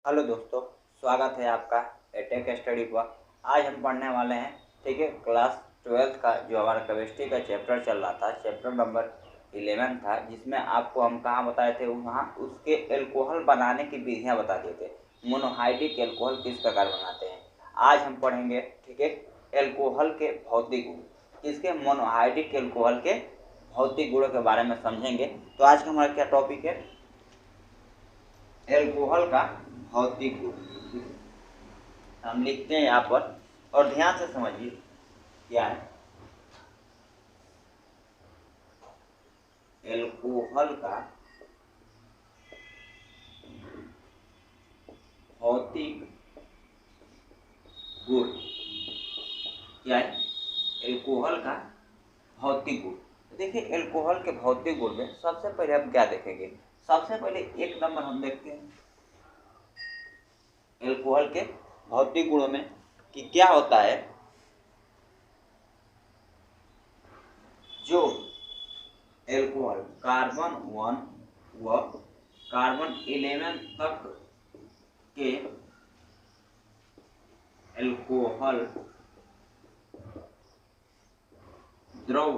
Hello दोस्तों, स्वागत है आपका एटेक स्टडी पर। आज हम पढ़ने वाले हैं, ठीक है, क्लास 12th का जो हमारा केमिस्ट्री का चैप्टर चल रहा था, चैप्टर नंबर 11 था, जिसमें आपको हम कहाँ बताए थे, वहाँ उसके एल्कोहल बनाने की विधियाँ बता दिए थे। मोनोहाइड्रिक एल्कोहल किस प्रकार बनाते हैं आज हम पढ़ेंगे, ठीक है। एल्कोहल के भौतिक गुण, किसके, मोनोहाइड्रिक एल्कोहल के भौतिक गुणों के बारे में समझेंगे। तो आज का हमारा क्या टॉपिक है, एल्कोहल का भौतिक गुण। हम लिखते हैं यहाँ पर और ध्यान से समझिए क्या है एल्कोहल का भौतिक गुण। क्या है एल्कोहल का भौतिक गुण। तो देखिए, एल्कोहल के भौतिक गुण में सबसे पहले हम क्या देखेंगे, सबसे पहले एक नंबर हम देखते हैं एल्कोहल के भौतिक गुणों में कि क्या होता है। जो एल्कोहल कार्बन 1 व कार्बन 11 तक के एल्कोहल द्रव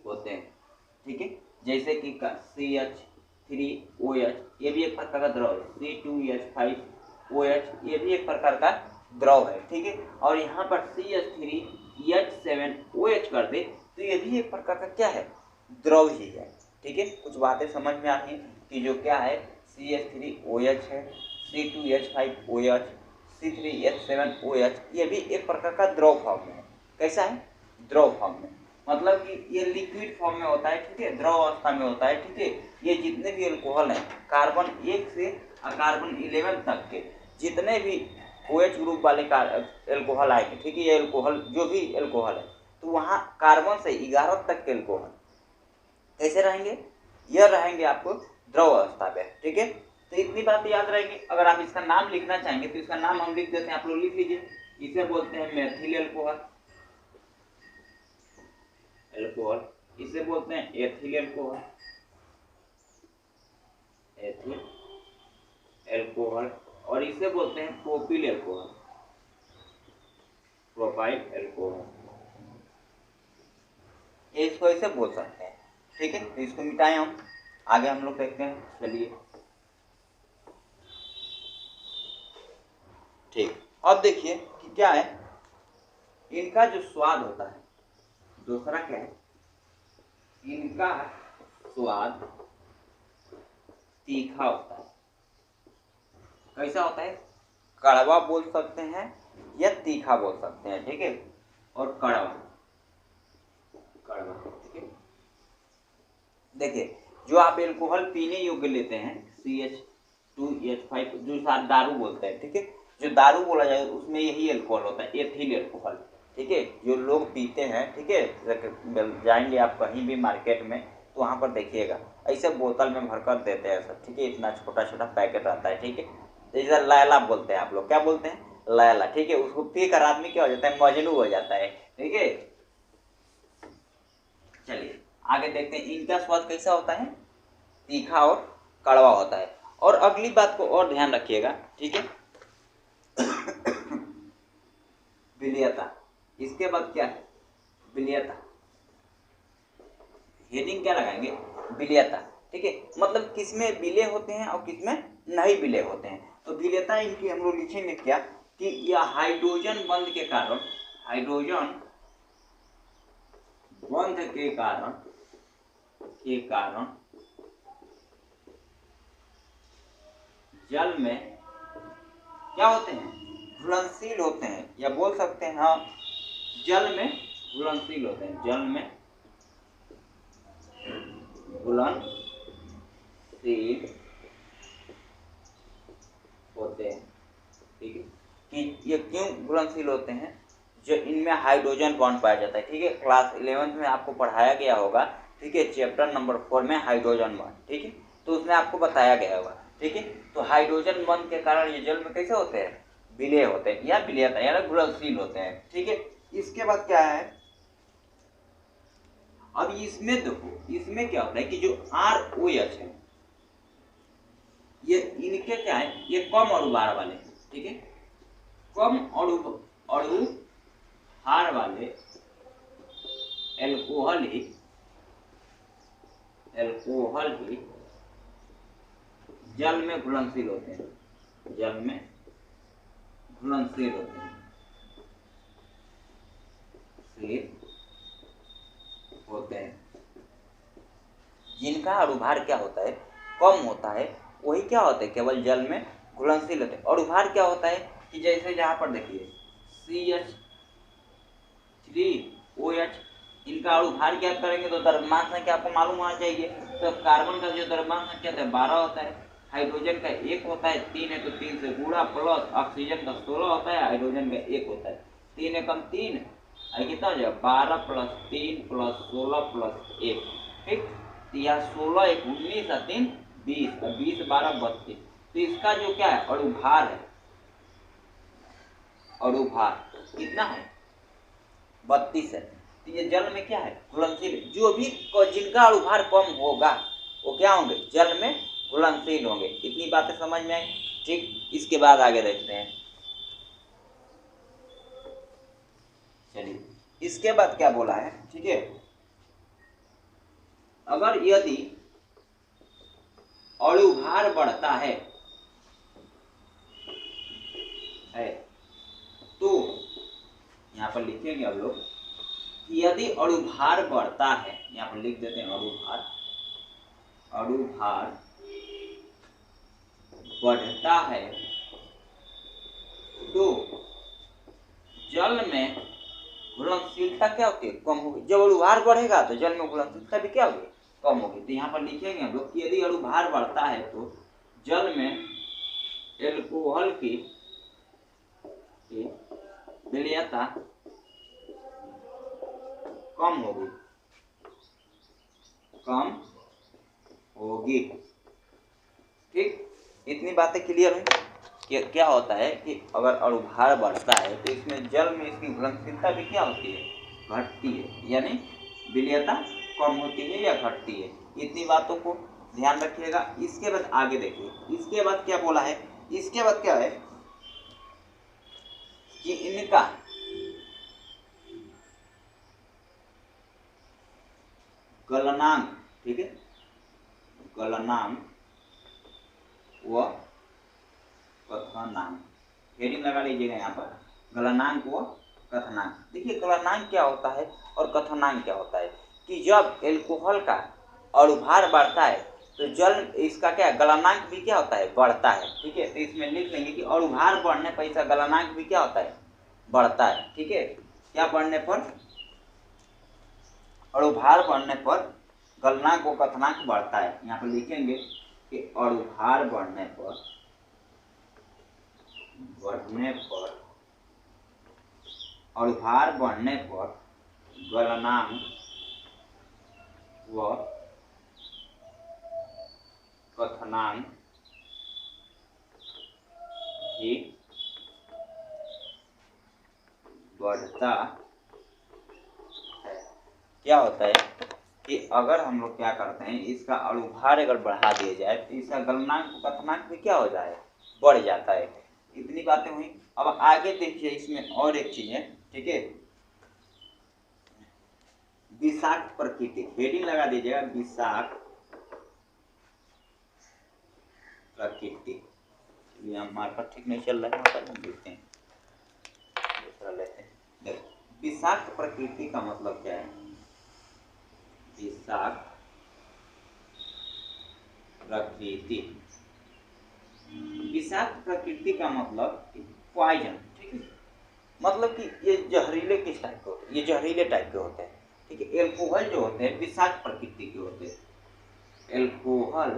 होते हैं, ठीक है। जैसे कि CH3OH, ये भी एक प्रकार का द्रव है। C2H5OH, ये भी एक प्रकार का द्रव है, ठीक है। और यहाँ पर CH3H7OH कर दे तो ये भी एक प्रकार का क्या है, द्रव ही है, ठीक है। कुछ बातें समझ में आती हैं कि जो क्या है, CH3OH है, C2H5OH, C3H7OH, ये भी एक प्रकार का द्रव फॉर्म में है। कैसा है, द्रव फॉर्म में, मतलब कि ये लिक्विड फॉर्म में होता है, ठीक है, द्रव अवस्था में होता है, ठीक है। ये जितने भी एल्कोहल हैं, कार्बन 1 से कार्बन 11 तक के जितने भी OH ग्रुप वाले एल्कोहल आएंगे, ठीक है, ये एल्कोहल जो भी एल्कोहल है, तो वहाँ कार्बन से 11 तक के एल्कोहल कैसे रहेंगे, यह रहेंगे आपको द्रव अवस्था में, ठीक है। तो इतनी बात याद रहेगी। अगर आप इसका नाम लिखना चाहेंगे तो इसका नाम हम लिख देते हैं, आप लोग लिख लीजिए। इसे बोलते हैं मेथिल एल्कोहल, इसे बोलते हैं एथिल एल्कोहल, और इसे बोलते हैं प्रोपाइल एल्कोहल, ये इसको ऐसे बोल सकते हैं, ठीक है। तो इसको मिटाएं हम, आगे हम लोग देखते हैं, चलिए। ठीक, अब देखिए कि क्या है, इनका जो स्वाद होता है, दूसरा क्या है, इनका स्वाद तीखा होता है। कैसा होता है, कड़वा बोल सकते हैं या तीखा बोल सकते हैं, ठीक है। और कड़वा, ठीक है। देखिए, जो आप एल्कोहल पीने योग्य लेते हैं, CH2H5 जो दारू बोलते हैं, ठीक है, जो दारू बोला जाए उसमें यही एल्कोहल होता है, एथिल एल्कोहल, ठीक है। जो लोग पीते हैं, ठीक है, जाएंगे आप कहीं भी मार्केट में तो वहाँ पर देखिएगा ऐसे बोतल में भरकर देते हैं सब, ठीक है। इतना छोटा छोटा पैकेट रहता है, ठीक है। जैसे लैला बोलते हैं, आप लोग क्या बोलते हैं, लैला, ठीक है। उसको पी कर आदमी क्या हो जाता है, मजनू हो जाता है, ठीक है। चलिए आगे देखते हैं, इनका स्वाद कैसा होता है, तीखा और कड़वा होता है। और अगली बात को और ध्यान रखिएगा, ठीक है। विलेयता, इसके बाद क्या है, विलेयता, हेडिंग क्या लगाएंगे, विलेयता, ठीक है। मतलब किसमें विलय होते हैं और किसमें नहीं विलय होते हैं। तो विलेयता इनकी हम लोग लिखेंगे क्या, कि यह हाइड्रोजन बंध के कारण, हाइड्रोजन बंध के कारण जल में क्या होते हैं, घुलनशील होते हैं, या बोल सकते हैं हाँ, जल में घुलनशील होते हैं, जल में घुलनशील होते हैं, ठीक है। कि ये क्यों घुलनशील होते हैं, जो इनमें हाइड्रोजन बॉन्ड पाया जाता है, ठीक है। क्लास 11th में आपको पढ़ाया गया होगा, ठीक है, चैप्टर नंबर 4 में हाइड्रोजन बॉन्ड, ठीक है। तो उसमें आपको बताया गया होगा, ठीक है। तो हाइड्रोजन बॉन्ड के कारण ये जल में कैसे होते हैं, विलय होते हैं या विलयता यानी घुलनशील होते हैं, ठीक है। इसके बाद क्या है, अब इसमें देखो, इसमें क्या होता है कि जो ROH है, ये इनके क्या है, ये कम अणुभार वाले, ठीक है, कम अणुभार वाले एल्कोहल ही जल में घुलनशील होते हैं, जल में घुलनशील होते हैं, जिनका अणुभार क्या होता है, कम होता है, वही क्या होते हैं, केवल जल में घुलनशील होते हैं। अणुभार क्या होता है कि जैसे यहाँ पर देखिए CH3OH, इनका अणुभार ज्ञात करेंगे तो द्रव्यमान संख्या आपको मालूम होना चाहिए। तो कार्बन का जो द्रव्यमान संख्या है 12 होता है, हाइड्रोजन का 1 होता है, 3 है तो 3 से गुणा, प्लस ऑक्सीजन का 16 होता है, हाइड्रोजन का 1 होता है, 3 एकम 3, कितना हो जाएगा 12 + 3 + 16 + 1, ठीक। तो यह 16 1 19 और 3 20 और 20 12 32। तो इसका जो क्या है अणुभार है, अणुभार कितना है 32 है। तो ये जल में क्या है घुलनशील, जो भी जिनका अणुभार कम होगा वो क्या होंगे, जल में घुलनशील होंगे। इतनी बातें समझ में आई, ठीक। इसके बाद आगे देखते हैं, चलिए इसके बाद क्या बोला है, ठीक है। अगर यदि अणुभार बढ़ता है तो यहाँ पर लिखेंगे अब लोग कि यदि अणुभार बढ़ता है, यहाँ पर लिख देते हैं अणुभार बढ़ता है तो जल में घुलनशीलता क्या होती है, कम होगी। जब अणुभार बढ़ेगा तो जल में घुलनशीलता भी क्या होगी, कम होगी। तो यहाँ पर लिखेंगे हम लोग कि यदि अणुभार बढ़ता है तो जल में एल्कोहल की विलयता कम होगी, ठीक। इतनी बातें क्लियर हुई कि क्या होता है कि अगर अणुभार बढ़ता है तो इसमें जल में इसकी घुलनशीलता भी क्या होती है, घटती है, यानी विलयता कम होती है या घटती है। इतनी बातों को ध्यान रखिएगा। इसके बाद आगे देखिए, इसके बाद क्या बोला है, इसके बाद क्या है कि इनका गलनांक, ठीक है, गलनांक व कथनांक, हेडिंग लगा लीजिएगा यहाँ पर, गलनांक व कथनांक। देखिए गलनांक क्या होता है और कथनांक क्या होता है कि जब एल्कोहल का अणुभार बढ़ता है तो जल इसका क्या गलनांक भी क्या होता है, बढ़ता है, ठीक है। तो इसमें लिख लेंगे कि अणुभार बढ़ने पर इसका गलनांक भी क्या होता है, बढ़ता है, ठीक है। क्या बढ़ने पर, अणुभार बढ़ने पर गलनांक व कथनांक बढ़ता है। यहाँ पर लिखेंगे कि अणुभार बढ़ने पर अणुभार बढ़ने पर गलनांक व कथनांक भी बढ़ता है। क्या होता है कि अगर हम लोग क्या करते हैं, इसका अणुभार अगर बढ़ा दिया जाए तो इसका गलनांक कथनांक भी क्या हो जाए, बढ़ जाता है। इतनी बातें हुई। अब आगे देखिए, इसमें और एक चीज है, ठीक है, विषाक्त प्रकृति, हेडिंग लगा दीजिएगा विषाक्त प्रकृति। मार्कर ठीक नहीं चल रहा है, यहाँ पर देखते हैं, दूसरा लेते हैं। देखो विषाक्त प्रकृति का मतलब क्या है, विषाक्त प्रकृति, विषाक्त प्रकृति का मतलब पॉइजन, ठीक है, मतलब कि ये जहरीले किस टाइप के होते हैं, ये जहरीले टाइप के होते हैं, ठीक है। एल्कोहल जो होते हैं विषाक्त प्रकृति के होते हैं। एल्कोहल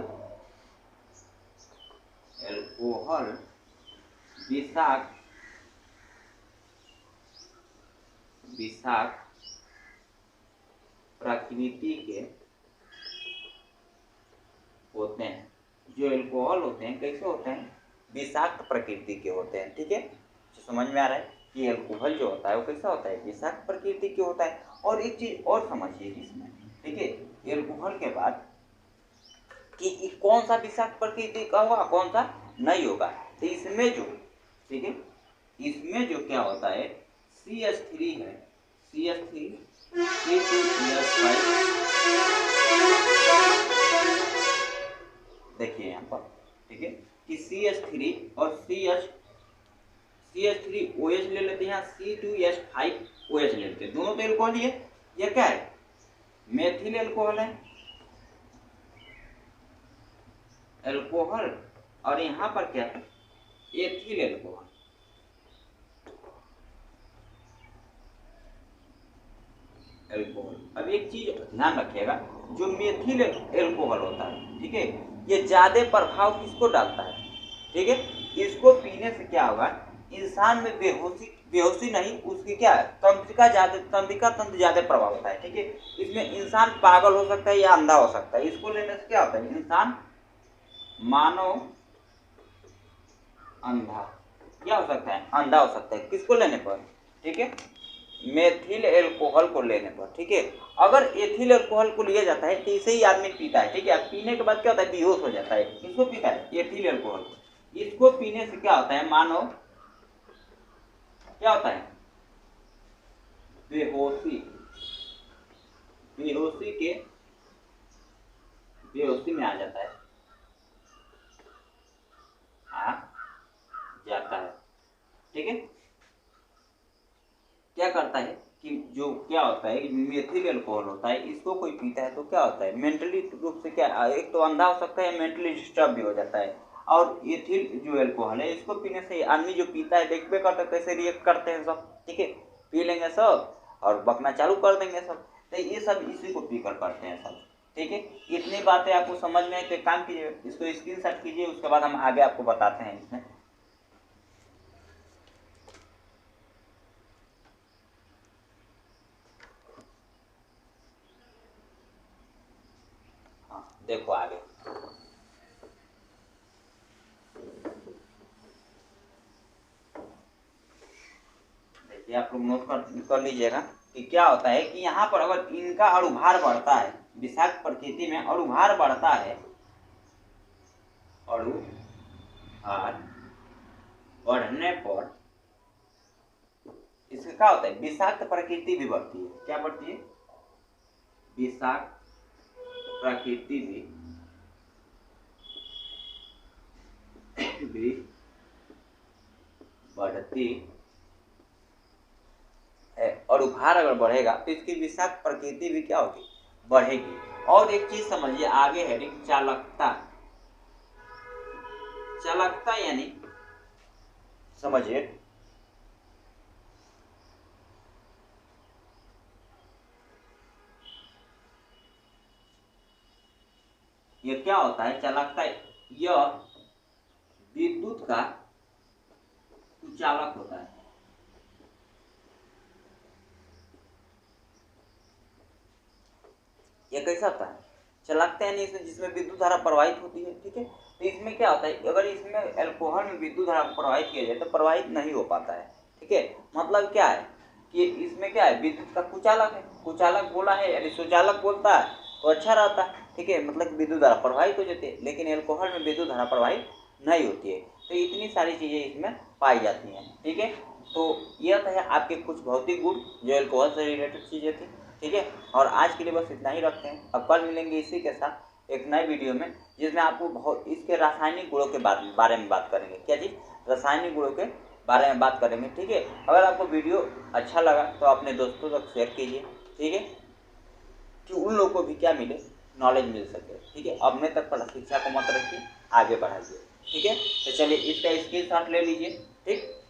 विषाक्त प्रकृति के होते हैं। जो एल्कोहल होते हैं कैसे होते हैं, विषाक्त प्रकृति के होते हैं, ठीक है। तो समझ में आ रहा है कि एल्कोहल जो होता है वो कैसा होता है, विषाक्त प्रकृति के होता है। और एक चीज और समझिए इसमें ठीक है, एल्कोहल के बाद कि कौन सा विषाक्त प्रकृति का होगा, कौन सा नहीं होगा। तो इसमें जो, ठीक है, इसमें जो क्या होता है CH3 है, CH3 C2H5, देखिए यहाँ पर, ठीक है, कि CH3 और CH3OH ले लेते हैं, यहाँ C2H5OH ले लेते हैं, दोनों तो एल्कोहल ही है। ये क्या है, मेथिल एल्कोहल है, एल्कोहल, और यहाँ पर क्या है, एथिल एल्कोहल। एल्कोहल, अब एक चीज ध्यान रखिएगा, जो मेथिल एल्कोहल होता है, ठीक है, ये ज्यादा प्रभाव किसको डालता है, ठीक है, इसको पीने से क्या होगा, इंसान में बेहोशी नहीं, उसकी क्या है, तंत्रिका तंत्र ज्यादा प्रभाव होता है, ठीक है, इसमें इंसान पागल हो सकता है या अंधा हो सकता है। इसको लेने से क्या होता है, इंसान मानव अंधा, क्या हो सकता है, अंधा हो सकता है, किसको लेने पर, ठीक है, मेथिल एल्कोहल को लेने पर, ठीक है। अगर एथिल एल्कोहल को लिया जाता है तो इसे ही आदमी पीता है, ठीक है, पीने के बाद क्या होता है, बेहोश हो जाता है, किसको पीता है, एथिल एल्कोहल। इसको पीने से क्या होता है, मानव क्या होता है, बेहोशी में आ जाता है, आ जाता है, ठीक है। क्या करता है कि जो क्या होता है, मेथिल अल्कोहल होता है, इसको कोई पीता है तो क्या होता है, मेंटली रूप से क्या, एक तो अंधा हो सकता है, मेंटली डिस्टर्ब भी हो जाता है। और एथिल जो अल्कोहल है, इसको पीने से आदमी जो पीता है, देखते करते कैसे रिएक्ट करते हैं सब, ठीक है, पी लेंगे सब और बकना चालू कर देंगे सब, तो ये सब इसी को पीकर करते हैं सब, ठीक है। इतनी बातें आपको समझ में है तो एक काम कीजिए, इसको स्क्रीनशॉट कीजिए, उसके बाद हम आगे आपको बताते हैं इसमें। देखो आगे, देखिए आप लोग नोट कर लीजिएगा कि क्या होता है कि यहाँ पर अगर इनका अणुभार बढ़ता है, विषाक्त प्रकृति में अणुभार बढ़ता है, अणुभार बढ़ने पर इसका क्या होता है, विषाक्त प्रकृति भी बढ़ती है, क्या बढ़ती है, विषाक्त प्रकृति भी बढ़ती है। अणुभार अगर बढ़ेगा तो इसकी विषाक्त प्रकृति भी क्या होगी, बढ़ेगी। और एक चीज समझिए, आगे हेडिंग चालकता, चालकता यानी समझिए, ये क्या होता है, चालकता, यह विद्युत का चालक होता है, ये कैसा होता है, चालकता यानी इसमें जिसमें विद्युत धारा प्रवाहित होती है, ठीक है। तो इसमें क्या होता है, अगर इसमें अल्कोहल में विद्युत धारा प्रवाहित किया जाए तो प्रवाहित नहीं हो पाता है, ठीक है। मतलब क्या है कि इसमें क्या है, विद्युत का कुचालक है, कुचालक बोला है यानी सुचालक बोलता है तो अच्छा रहता है, ठीक है, मतलब विद्युत धारा प्रवाहित हो जाती है, लेकिन अल्कोहल में विद्युत धारा प्रवाहित नहीं होती है। तो इतनी सारी चीजें इसमें पाई जाती हैं, ठीक है। तो यह है आपके कुछ भौतिक गुण जो अल्कोहल से रिलेटेड चीजें थी, ठीक है। और आज के लिए बस इतना ही रखते हैं, अब कल मिलेंगे इसी के साथ एक नए वीडियो में, जिसमें आपको बहुत इसके रासायनिक गुणों के बारे में बात करेंगे, क्या चीज़, रासायनिक गुणों के बारे में बात करेंगे, ठीक है। अगर आपको वीडियो अच्छा लगा तो अपने दोस्तों तक शेयर कीजिए, ठीक है, कि उन लोगों को भी क्या मिले, नॉलेज मिल सके, ठीक है। अपने तक पढ़ा शिक्षा को मत रखिए, आगे बढ़ाइए, ठीक है। तो चलिए इसका स्क्रीनशॉट ले लीजिए, ठीक।